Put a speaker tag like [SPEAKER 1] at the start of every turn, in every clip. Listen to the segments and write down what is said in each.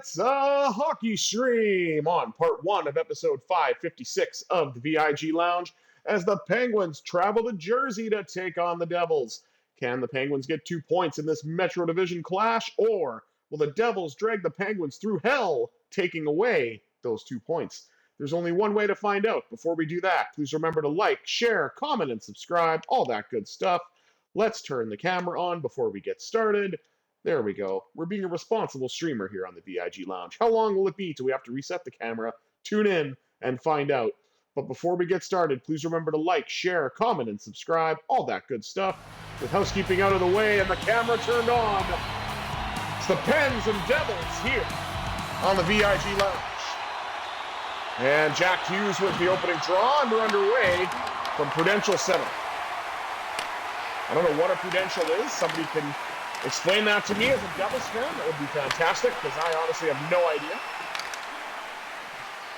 [SPEAKER 1] It's a hockey stream on part 1 of episode 556 of the VIG Lounge as the Penguins travel to Jersey to take on the Devils. Can the Penguins get 2 points in this Metro Division clash, or will the Devils drag the Penguins through hell, taking away those 2 points? There's only one way to find out. Before we do that, please remember to like, share, comment, and subscribe, all that good stuff. Let's turn the camera on before we get started. There we go. We're being a responsible streamer here on the VIG Lounge. How long will it be till we have to reset the camera, tune in, and find out? But before we get started, please remember to like, share, comment, and subscribe, all that good stuff. With housekeeping out of the way and the camera turned on, it's the Pens and Devils here on the VIG Lounge. And Jack Hughes with the opening draw, and we're underway from Prudential Center. I don't know what a Prudential is. Somebody can explain that to me as a Devils fan. That would be fantastic, because I honestly have no idea.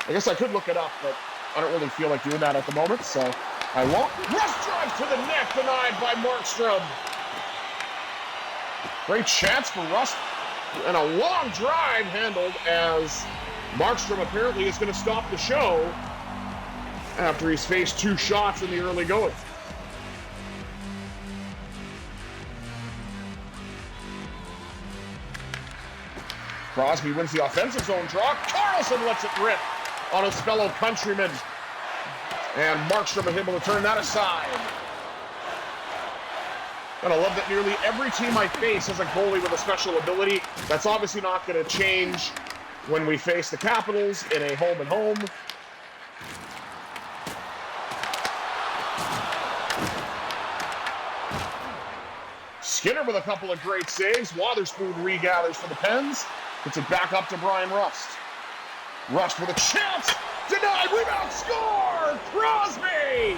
[SPEAKER 1] I guess I could look it up, but I don't really feel like doing that at the moment, so I won't. Rust drive to the net, denied by Markstrom. Great chance for Rust, and a long drive handled as Markstrom apparently is going to stop the show after he's faced 2 shots in the early going. Crosby wins the offensive zone draw. Carlson lets it rip on his fellow countryman. And Markstrom is able to turn that aside. And I love that nearly every team I face has a goalie with a special ability. That's obviously not going to change when we face the Capitals in a home-and-home. Skinner with a couple of great saves. Wotherspoon regathers for the Pens. Gets it back up to Brian Rust. Rust with a chance. Denied. Rebound. Score. Crosby.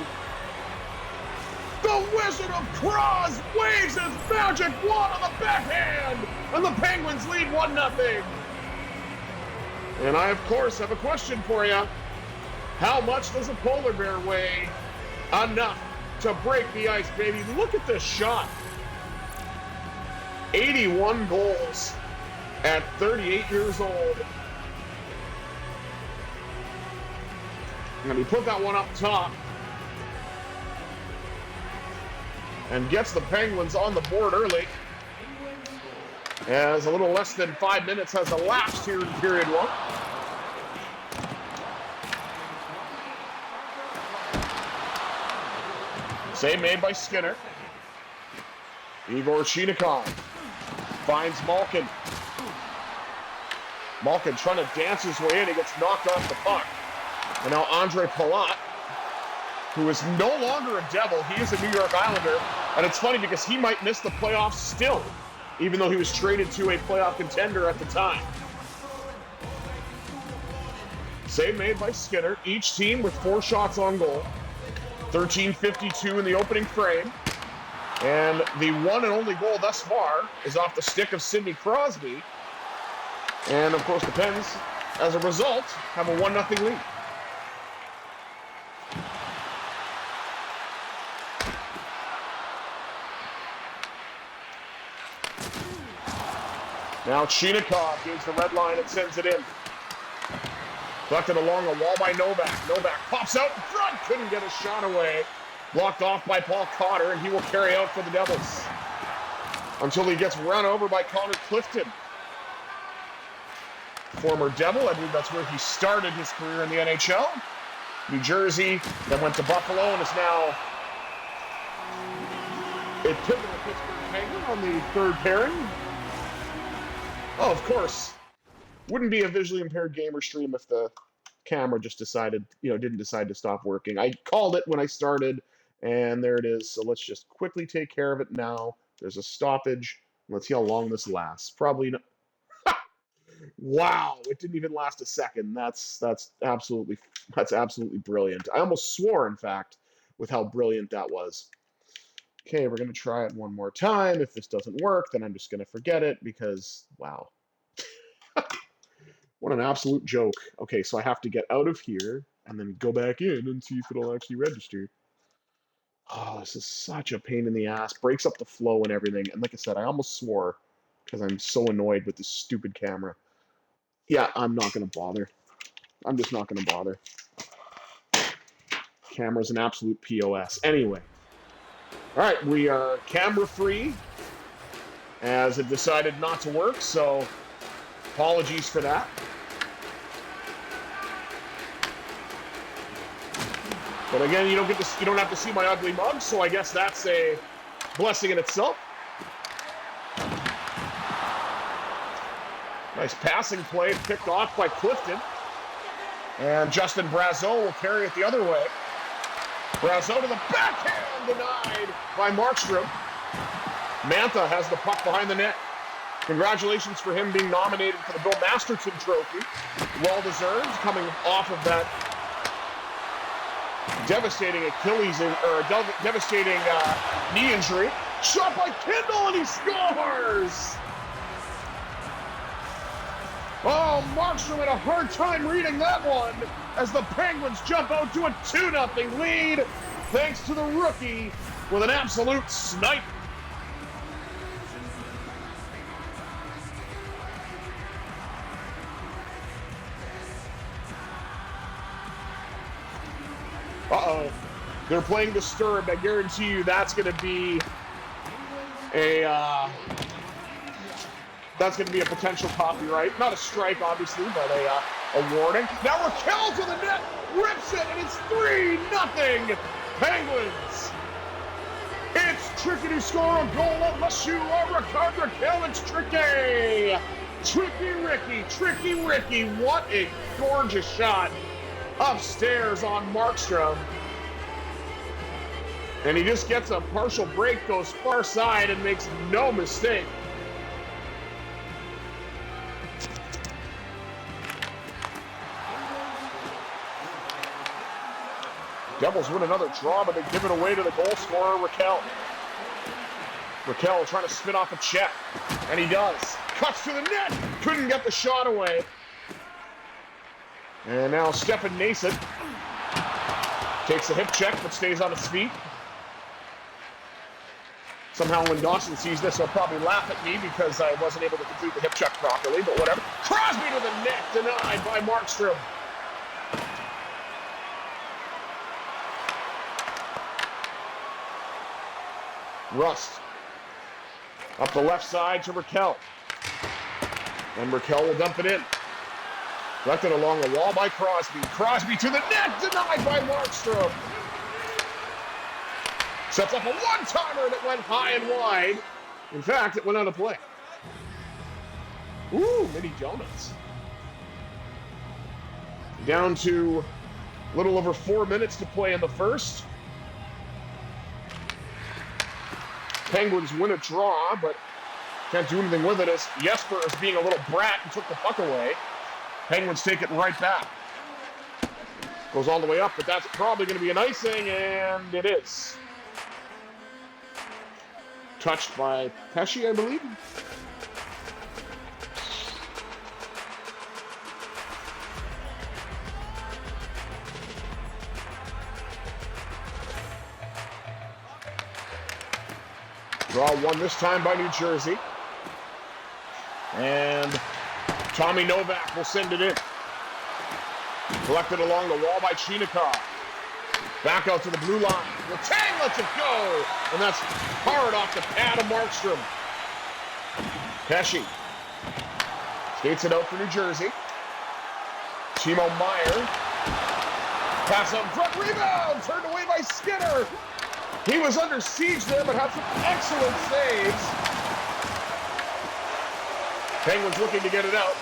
[SPEAKER 1] The Wizard of Cross waves his magic wand on the backhand. And the Penguins lead 1-0. And I, of course, have a question for you. How much does a polar bear weigh? Enough to break the ice, baby. Look at this shot. 81 goals at 38 years old. And he put that one up top. And gets the Penguins on the board early. As a little less than 5 minutes has elapsed here in period 1. Save made by Skinner. Egor Chinakhov finds Malkin. Malkin trying to dance his way in. He gets knocked off the puck. And now Andre Palat, who is no longer a Devil. He is a New York Islander. And it's funny because he might miss the playoffs still, even though he was traded to a playoff contender at the time. Save made by Skinner. Each team with 4 shots on goal. 13:52 in the opening frame. And the one and only goal thus far is off the stick of Sidney Crosby. And, of course, the Pens, as a result, have a 1-0 lead. Now Chinakhov gives the red line and sends it in. Collected along a wall by Novak. Novak pops out in front. Couldn't get a shot away. Blocked off by Paul Cotter, and he will carry out for the Devils until he gets run over by Connor Clifton. Former Devil, I believe that's where he started his career in the NHL. New Jersey, then went to Buffalo, and is now a pivotal Pittsburgh Penguin on the 3rd pairing. Oh, of course. Wouldn't be a visually impaired gamer stream if the camera just decided, didn't decide to stop working. I called it when I started, and there it is. So let's just quickly take care of it now. There's a stoppage. Let's see how long this lasts. Probably not. Wow, it didn't even last a second. That's absolutely brilliant. I almost swore, in fact, with how brilliant that was. Okay, we're going to try it one more time. If this doesn't work, then I'm just going to forget it because, wow. What an absolute joke. Okay, so I have to get out of here and then go back in and see if it'll actually register. Oh, this is such a pain in the ass. Breaks up the flow and everything. And like I said, I almost swore because I'm so annoyed with this stupid camera. Yeah, I'm not going to bother. I'm just not going to bother. Camera's an absolute POS. Anyway. All right, we are camera free as it decided not to work, so apologies for that. But again, you don't have to see my ugly mug, so I guess that's a blessing in itself. Nice passing play, picked off by Clifton. And Justin Brazeau will carry it the other way. Brazeau to the backhand, denied by Markstrom. Mantha has the puck behind the net. Congratulations for him being nominated for the Bill Masterton Trophy. Well-deserved, coming off of that devastating devastating knee injury. Shot by Kindle, and he scores! Oh, Markstrom had a hard time reading that one as the Penguins jump out to a 2-0 lead thanks to the rookie with an absolute snipe. Uh-oh. They're playing Disturbed. I guarantee you that's going to be a potential copyright. Not a strike, obviously, but a warning. Now Rakell to the net, rips it, and it's 3-0 Penguins. It's tricky to score a goal unless you are Rickard Rakell. It's tricky. Tricky Ricky. What a gorgeous shot upstairs on Markstrom. And he just gets a partial break, goes far side, and makes no mistake. Devils win another draw, but they give it away to the goal scorer, Rakell. Rakell trying to spin off a check, and he does. Cuts to the net, couldn't get the shot away. And now Stefan Nasset takes a hip check, but stays on his feet. Somehow when Dawson sees this, he'll probably laugh at me because I wasn't able to complete the hip check properly, but whatever. Crosby to the net, denied by Markstrom. Rust up the left side to Rakell. And Rakell will dump it in. Collected along the wall by Crosby. Crosby to the net, denied by Markstrom. Sets up a one-timer that went high and wide. In fact, it went out of play. Ooh, mini donuts. Down to a little over 4 minutes to play in the first. Penguins win a draw, but can't do anything with it as Jesper is being a little brat and took the puck away. Penguins take it right back. Goes all the way up, but that's probably going to be an icing, and it is. Touched by Pesci, I believe. Draw one this time by New Jersey. And Tommy Novak will send it in. Collected along the wall by Chinakhov. Back out to the blue line. Letang lets it go. And that's hard off the pad of Markstrom. Pesci skates it out for New Jersey. Timo Meier. Pass up front, rebound. Turned away by Skinner. He was under siege there, but had some excellent saves. Penguins looking to get it out.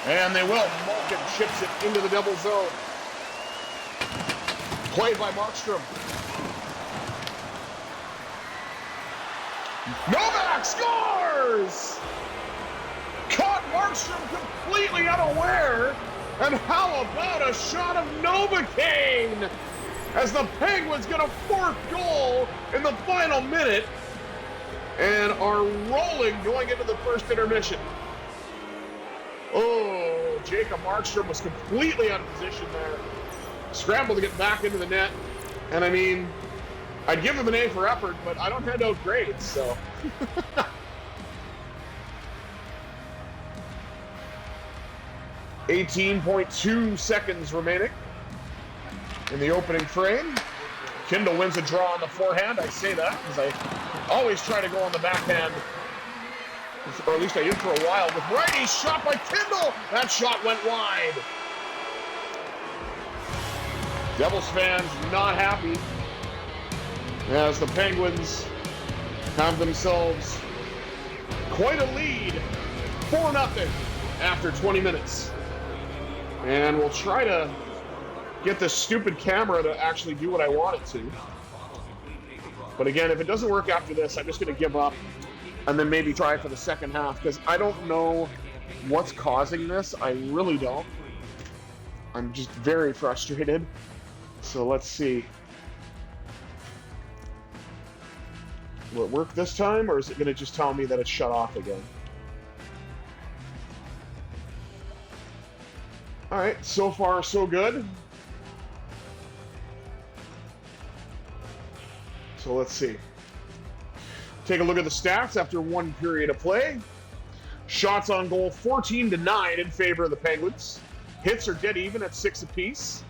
[SPEAKER 1] And they will. Malkin chips it into the double zone. Played by Markstrom. Novak scores! Caught Markstrom completely unaware. And how about a shot of Novocaine? As the Penguins get a fourth goal in the final minute and are rolling going into the first intermission. Oh, Jacob Markstrom was completely out of position there. Scrambled to get back into the net. And I mean, I'd give him an A for effort, but I don't hand out grades, so. 18.2 seconds remaining in the opening frame. Kindle wins a draw on the forehand. I say that because I always try to go on the backhand, or at least I did for a while. With righty shot by Kindle, that shot went wide. Devils fans not happy as the Penguins have themselves quite a lead, 4-0 after 20 minutes. And we'll try to get this stupid camera to actually do what I want it to. But again, if it doesn't work after this, I'm just going to give up and then maybe try for the second half, because I don't know what's causing this. I really don't. I'm just very frustrated. So let's see. Will it work this time, or is it going to just tell me that it's shut off again? All right, so far so good. So let's see. Take a look at the stats after one period of play. Shots on goal 14-9 in favor of the Penguins. Hits are dead even at 6 apiece.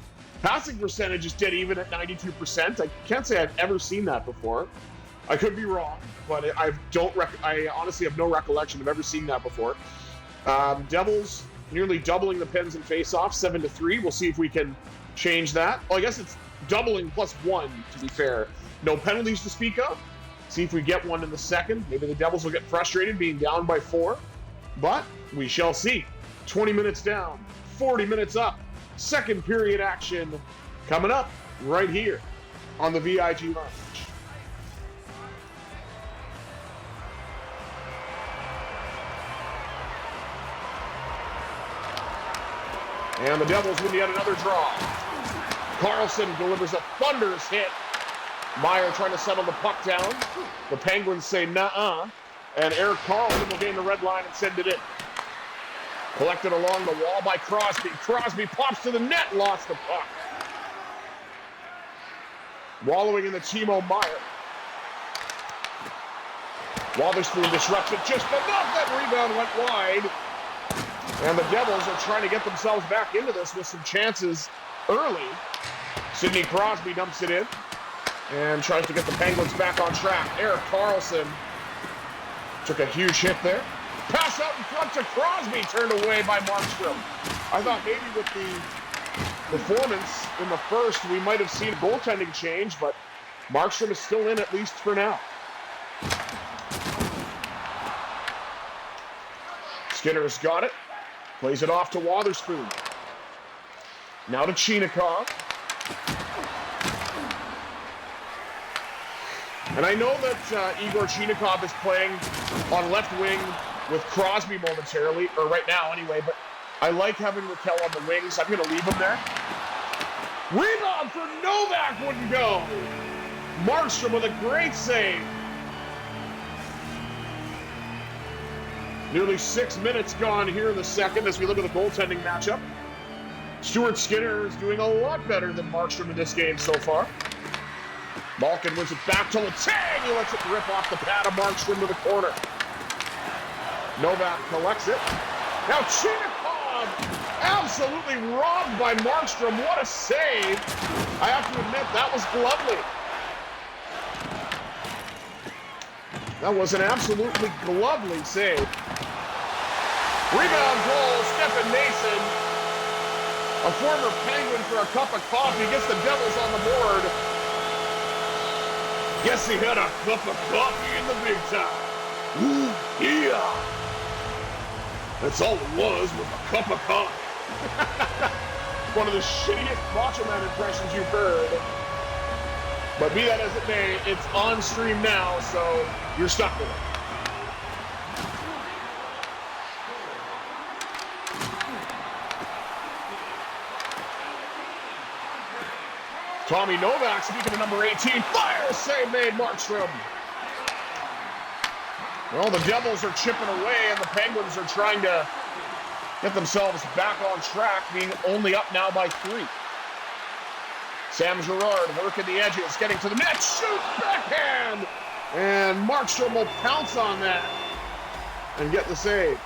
[SPEAKER 1] Passing percentage is dead even at 92%. I can't say I've ever seen that before. I could be wrong, but I honestly have no recollection of ever seeing that before. Devils nearly doubling the Pens and faceoff, 7-3. We'll see if we can change that. Well, I guess it's doubling +1, to be fair. No penalties to speak of. See if we get one in the second. Maybe the Devils will get frustrated being down by 4. But we shall see. 20 minutes down, 40 minutes up. Second period action coming up right here on the VIG Lounge. And the Devils win yet another draw. Carlson delivers a thunderous hit. Meyer trying to settle the puck down. The Penguins say nuh-uh. And Erik Karlsson will gain the red line and send it in. Collected along the wall by Crosby. Crosby pops to the net, lost the puck. Wallowing in the Timo Meyer. Wotherspoon disrupts it just enough. That rebound went wide. And the Devils are trying to get themselves back into this with some chances early. Sidney Crosby dumps it in and tries to get the Penguins back on track. Erik Karlsson took a huge hit there. Pass out in front to Crosby, turned away by Markstrom. I thought maybe with the performance in the first, we might have seen a goaltending change, but Markstrom is still in, at least for now. Skinner's got it. Plays it off to Wotherspoon. Now to Chinakhov. And I know that Egor Chinakhov is playing on left wing with Crosby momentarily, or right now anyway, but I like having Rakell on the wings. I'm going to leave him there. Rebound for Novak wouldn't go. Markstrom with a great save. Nearly 6 minutes gone here in the second as we look at the goaltending matchup. Stuart Skinner is doing a lot better than Markstrom in this game so far. Malkin wins it back to Letang. He lets it rip off the pad of Markstrom to the corner. Novak collects it. Now Chinakhov absolutely robbed by Markstrom. What a save. I have to admit, that was lovely. That was an absolutely lovely save. Rebound goal, Stephen Mason. A former Penguin for a cup of coffee gets the Devils on the board. Guess he had a cup of coffee in the big time. Ooh, yeah. That's all it was a cup of coffee. One of the shittiest Macho Man impressions you've heard. But be that as it may, it's on stream now, so you're stuck with it. Tommy Novak, speaking of number 18, fire save made, Markstrom. Well, the Devils are chipping away, and the Penguins are trying to get themselves back on track, being only up now by 3. Sam Girard working the edges, getting to the net, shoot, backhand! And Markstrom will pounce on that and get the save.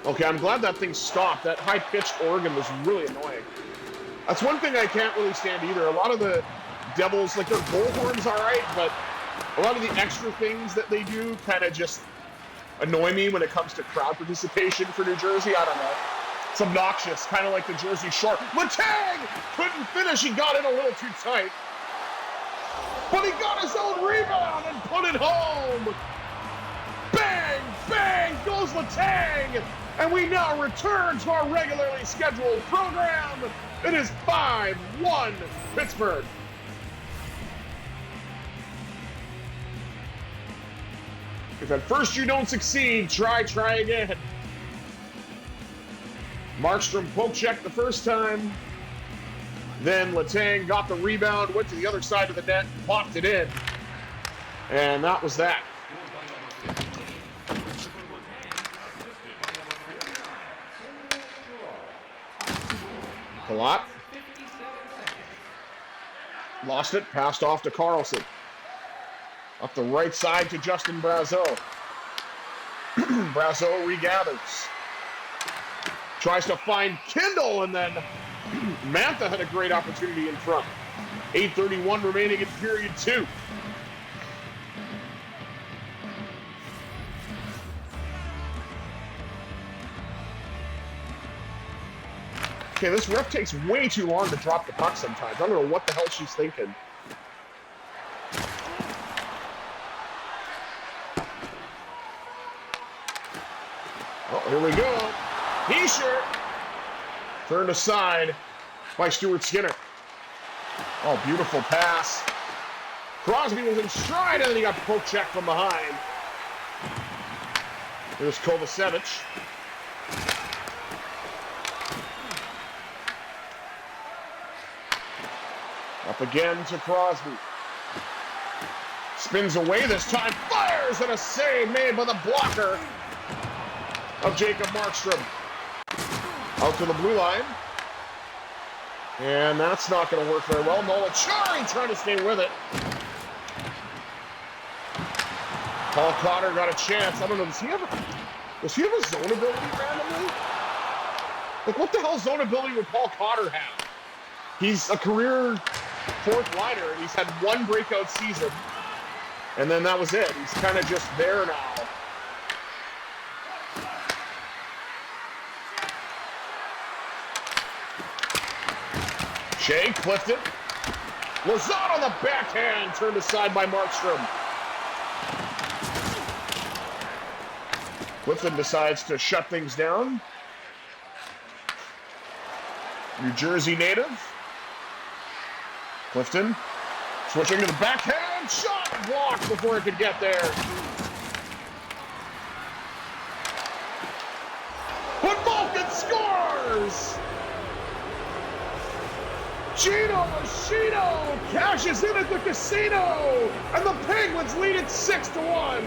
[SPEAKER 1] Okay, I'm glad that thing stopped. That high-pitched organ was really annoying. That's one thing I can't really stand either. A lot of the Devils, like their bullhorn's all right, but a lot of the extra things that they do kind of just annoy me when it comes to crowd participation for New Jersey. I don't know. It's obnoxious, kind of like the Jersey Shore. Letang couldn't finish. He got in a little too tight. But he got his own rebound and put it home. Bang, bang goes Letang. And we now return to our regularly scheduled program. It is 5-1 Pittsburgh. If at first you don't succeed, try again. Markstrom poke checked the first time. Then Letang got the rebound, went to the other side of the net, popped it in. And that was that. Palat. Lost it, passed off to Carlson. Up the right side to Justin Brazeau. Brazeau regathers. Tries to find Kindle, and then Mantha had a great opportunity in front. 8:31 remaining in period 2. Okay, this ref takes way too long to drop the puck sometimes. I don't know what the hell she's thinking. Oh, here we go. T-shirt. Turned aside by Stuart Skinner. Oh, beautiful pass. Crosby was in stride, and then he got poke checked from behind. Here's Kovacevic. Up again to Crosby. Spins away this time. Fires, and a save made by the blocker of Jacob Markstrom. Out to the blue line. And that's not going to work very well. Molachari trying to stay with it. Paul Cotter got a chance. I don't know, does he have a zone ability randomly? Like, what the hell zone ability would Paul Cotter have? He's a career fourth liner, and he's had one breakout season. And then that was it. He's kind of just there now. Shea Clifton. Lazard on the backhand, turned aside by Markstrom. Clifton decides to shut things down. New Jersey native. Clifton switching to the backhand. Shot blocked before it could get there. But Malkin scores! Gino Machino cashes in at the casino, and the Penguins lead it 6-1.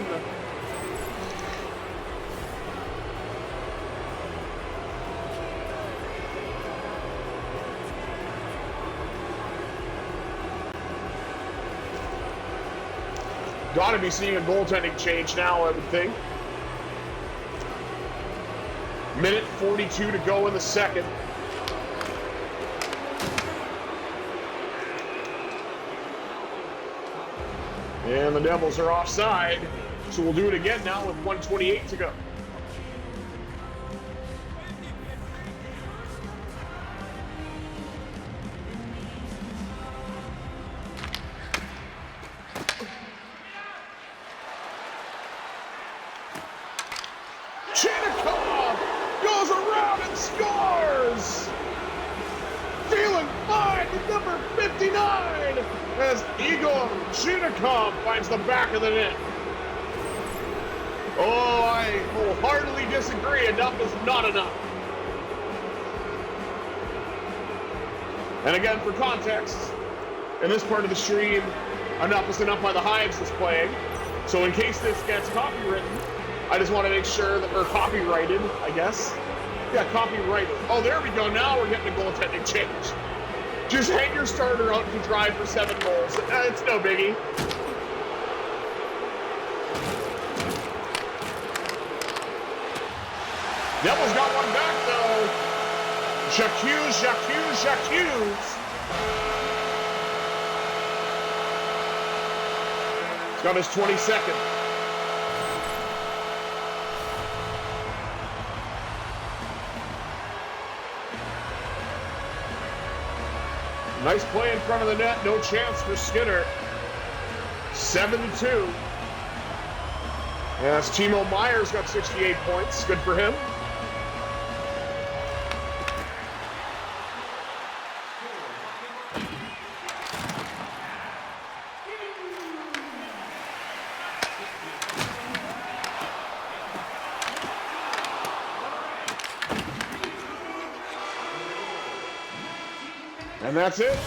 [SPEAKER 1] Got to be seeing a goaltending change now, I would think. Minute 42 to go in the second. And the Devils are offside, so we'll do it again now with 1:28 to go. Chinakhov goes around and scores! Feeling fine with number 59 as Egor Chinakhov finds the back of the net. Oh, I wholeheartedly disagree. Enough is not enough. And again, for context, in this part of the stream, enough is enough by the Hives is playing. So in case this gets copywritten, I just want to make sure that, or copyrighted, I guess. Yeah, copyrighted. Oh, there we go. Now we're getting a goaltending change. Just hang your starter out to dry for 7 goals. It's no biggie. Devils got one back, though. Jacques. He's got his 22nd. Nice play in front of the net. No chance for Skinner. 7-2. Yes, Timo Meier's got 68 points. Good for him. And that's it.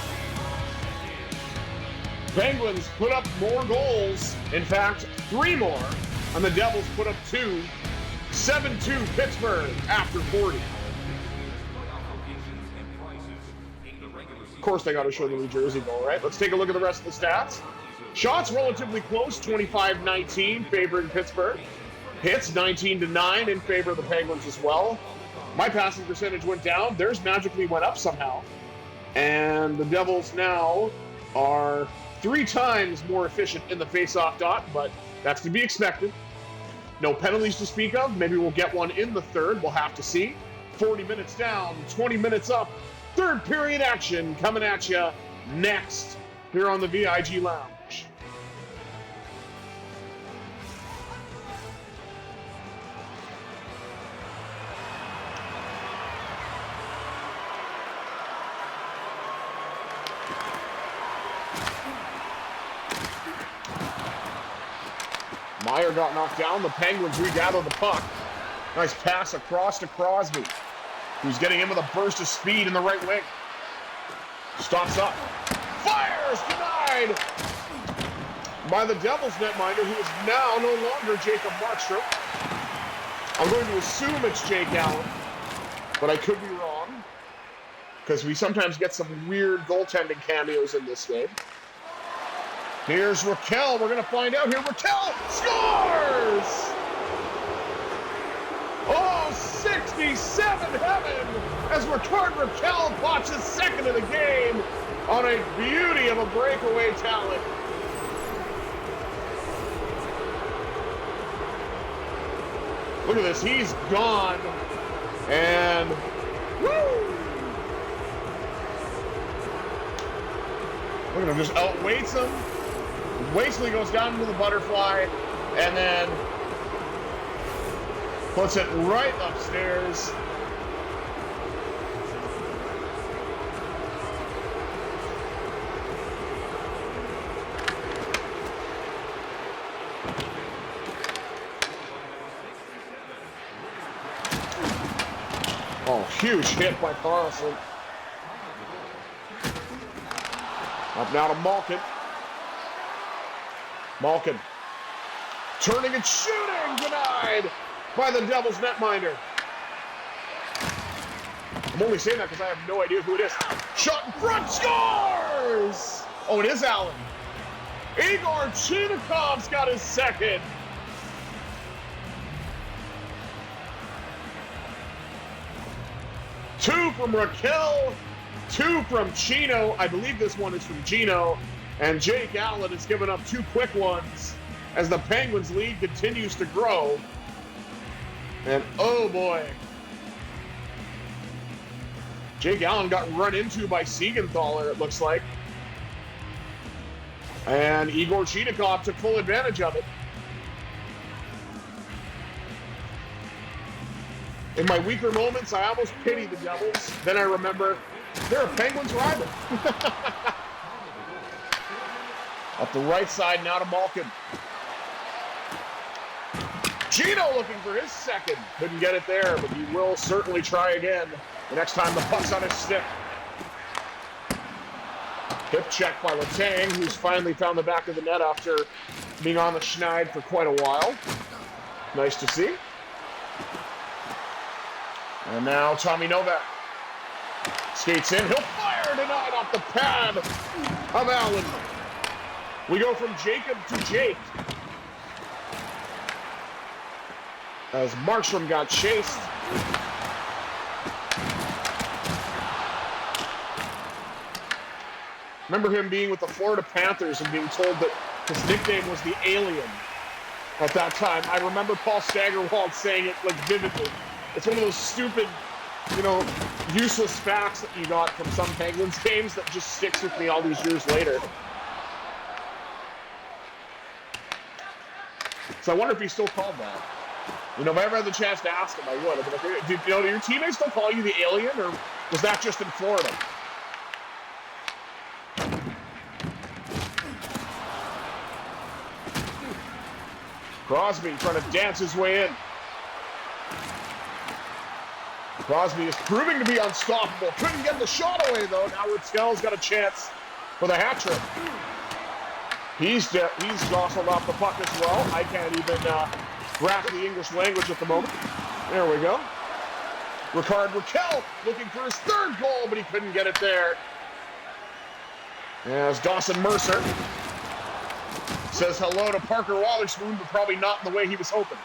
[SPEAKER 1] Penguins put up more goals. In fact, 3 more. And the Devils put up 2. 7-2 Pittsburgh after 40. Of course, they got to show the New Jersey goal, right? Let's take a look at the rest of the stats. Shots relatively close, 25-19, favoring Pittsburgh. Hits, 19-9, in favor of the Penguins as well. My passing percentage went down. Theirs magically went up somehow. And the Devils now are 3 times more efficient in the face-off dot, but that's to be expected. No penalties to speak of. Maybe we'll get one in the third. We'll have to see. 40 minutes down, 20 minutes up. Third period action coming at you next here on the VIG Lounge. Meier got knocked down. The Penguins regather the puck. Nice pass across to Crosby, who's getting in with a burst of speed in the right wing. Stops up. Fires! Denied! By the Devils netminder, who is now no longer Jacob Markstrom. I'm going to assume it's Jake Allen, but I could be wrong, because we sometimes get some weird goaltending cameos in this game. Here's Rakell. We're going to find out here. Rakell scores! Oh, 67 heaven as Rickard Rakell pots his second of the game on a beauty of a breakaway talent. Look at this. He's gone. And woo! Look at him. Just outweights him. Waits till he goes down into the butterfly, and then puts it right upstairs. Oh, huge hit by Carlson. Up now to Malkin. Malkin turning and shooting, denied by the Devils netminder. I'm only saying that because I have no idea who it is. Shot in front, scores! Oh, it is Allen. Egor Chinakhov's got his second. Two from Rakell, 2 from Chino. I believe this one is from Gino. And Jake Allen has given up 2 quick ones as the Penguins' lead continues to grow. And oh boy. Jake Allen got run into by Siegenthaler, it looks like. And Egor Chinakhov took full advantage of it. In my weaker moments, I almost pity the Devils. Then I remember they're a Penguins rival. Up the right side now to Malkin. Gino looking for his second. Couldn't get it there, but he will certainly try again the next time the puck's on his stick. Hip check by Letang, who's finally found the back of the net after being on the schneid for quite a while. Nice to see. And now Tommy Novak skates in. He'll fire tonight off the pad of Allen. We go from Jacob to Jake. As Markstrom got chased Remember him being with the Florida Panthers and being told that his nickname was the Alien at that time. I remember Paul Steigerwald saying it like vividly. It's one of those stupid, useless facts that you got from some Penguins games that just sticks with me all these years later. So I wonder if he's still called that. If I ever had the chance to ask him, I would. But do your teammates still call you the Alien, or was that just in Florida? Crosby trying to dance his way in. Crosby is proving to be unstoppable. Couldn't get the shot away, though. Now Rakell's got a chance for the hat trick. He's jostled off the puck as well. I can't even grasp the English language at the moment. There we go. Rickard Rakell looking for his third goal, but he couldn't get it there. As Dawson Mercer says hello to Parker Wotherspoon, but probably not in the way he was hoping.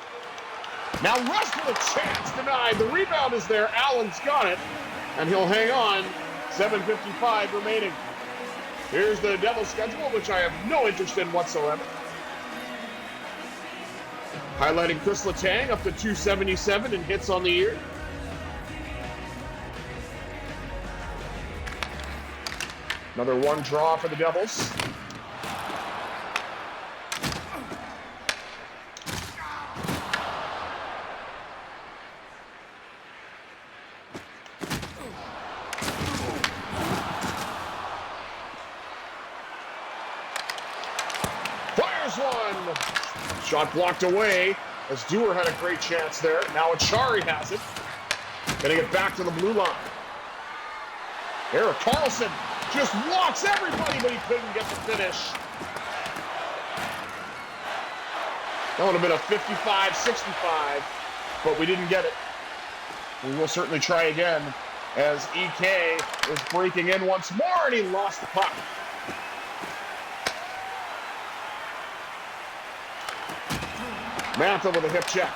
[SPEAKER 1] Now Rust with a chance, denied. The rebound is there. Allen's got it, and he'll hang on. 7:55 remaining. Here's the Devils' schedule, which I have no interest in whatsoever. Highlighting Chris Letang up to 277 in hits on the year. Another one draw for the Devils. One. Shot blocked away as Dewar had a great chance there. Now Achari has it. Getting it back to the blue line. Erik Karlsson just walks everybody, but he couldn't get the finish. That would have been a 55-65, but we didn't get it. We will certainly try again as EK is breaking in once more, and he lost the puck. Mantha with a hip check.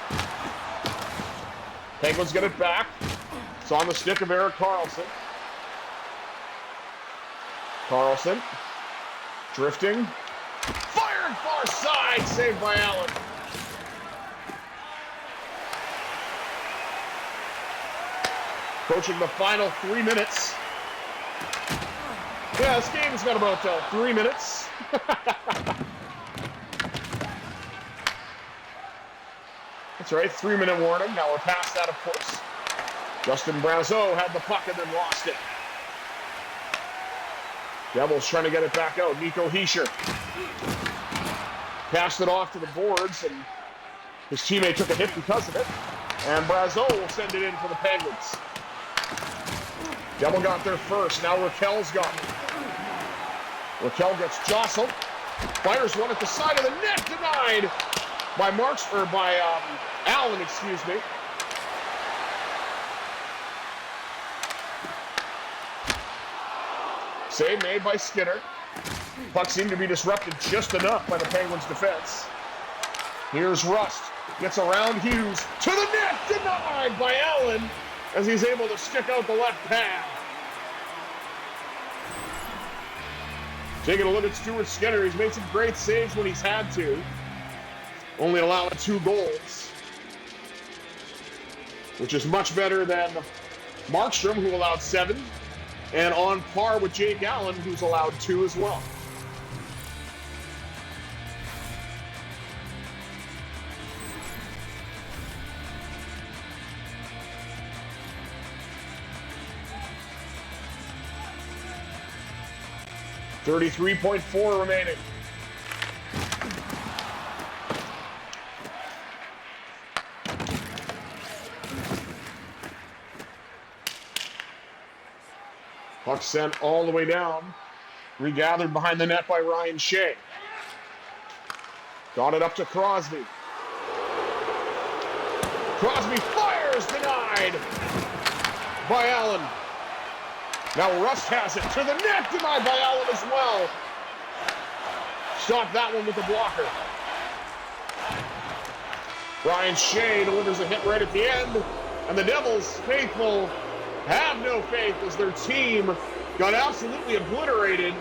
[SPEAKER 1] Penguins get it back. It's on the stick of Erik Karlsson. Karlsson drifting. Fired far side. Saved by Allen. Approaching the final 3 minutes. Yeah, this game's got about 3 minutes. That's right, 3-minute warning. Now we're past that, of course. Justin Brazeau had the puck and then lost it. Devils trying to get it back out. Nico Hischier passed it off to the boards, and his teammate took a hit because of it. And Brazeau will send it in for the Penguins. Devil got there first. Now Rakell's got it. Rakell gets jostled. Fires one at the side of the net. Denied by Allen, excuse me. Save made by Skinner. Puck seemed to be disrupted just enough by the Penguins' defense. Here's Rust. Gets around Hughes. To the net! Denied by Allen as he's able to stick out the left pad. Taking a look at Stuart Skinner. He's made some great saves when he's had to. Only allowing 2 goals, which is much better than Markstrom, who allowed 7, and on par with Jake Allen, who's allowed 2 as well. $33.4 remaining. Puck sent all the way down. Regathered behind the net by Ryan Shea. Got it up to Crosby. Crosby fires, denied by Allen. Now Rust has it to the net, denied by Allen as well. Stopped that one with the blocker. Ryan Shea delivers a hit right at the end. And the Devils, faithful, have no faith as their team got absolutely obliterated.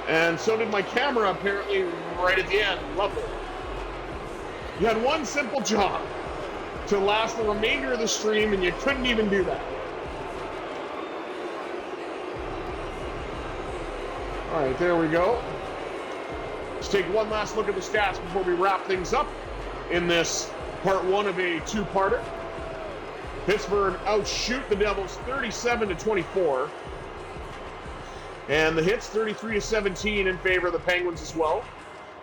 [SPEAKER 1] And so did my camera, apparently, right at the end. Lovely. You had one simple job to last the remainder of the stream, and you couldn't even do that. All right, there we go. Let's take one last look at the stats before we wrap things up in this part one of a two-parter. Pittsburgh outshoot the Devils 37-24. And the hits 33-17 in favor of the Penguins as well.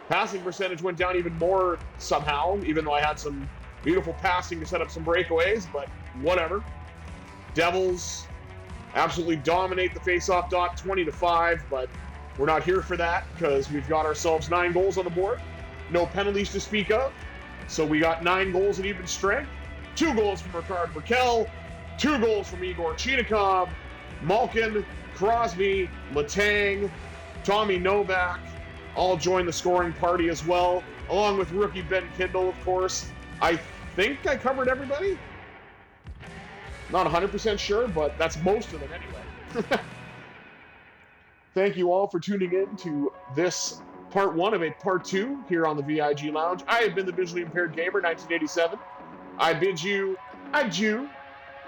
[SPEAKER 1] Passing percentage went down even more somehow, even though I had some beautiful passing to set up some breakaways, but whatever. Devils absolutely dominate the faceoff dot 20-5, but we're not here for that because we've got ourselves 9 goals on the board. No penalties to speak of. So we got 9 goals at even strength. 2 goals from Rickard, Rakell, 2 goals from Egor, Chinakhov, Malkin, Crosby, Letang, Tommy Novak, all joined the scoring party as well, along with rookie Ben Kindle, of course. I think I covered everybody. Not 100% sure, but that's most of them anyway. Thank you all for tuning in to this part one of a part two here on the VIG Lounge. I have been the Visually Impaired Gamer, 1987. I bid you adieu.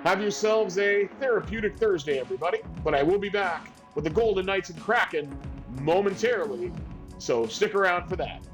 [SPEAKER 1] Have yourselves a therapeutic Thursday, everybody. But I will be back with the Golden Knights and Kraken momentarily, so stick around for that.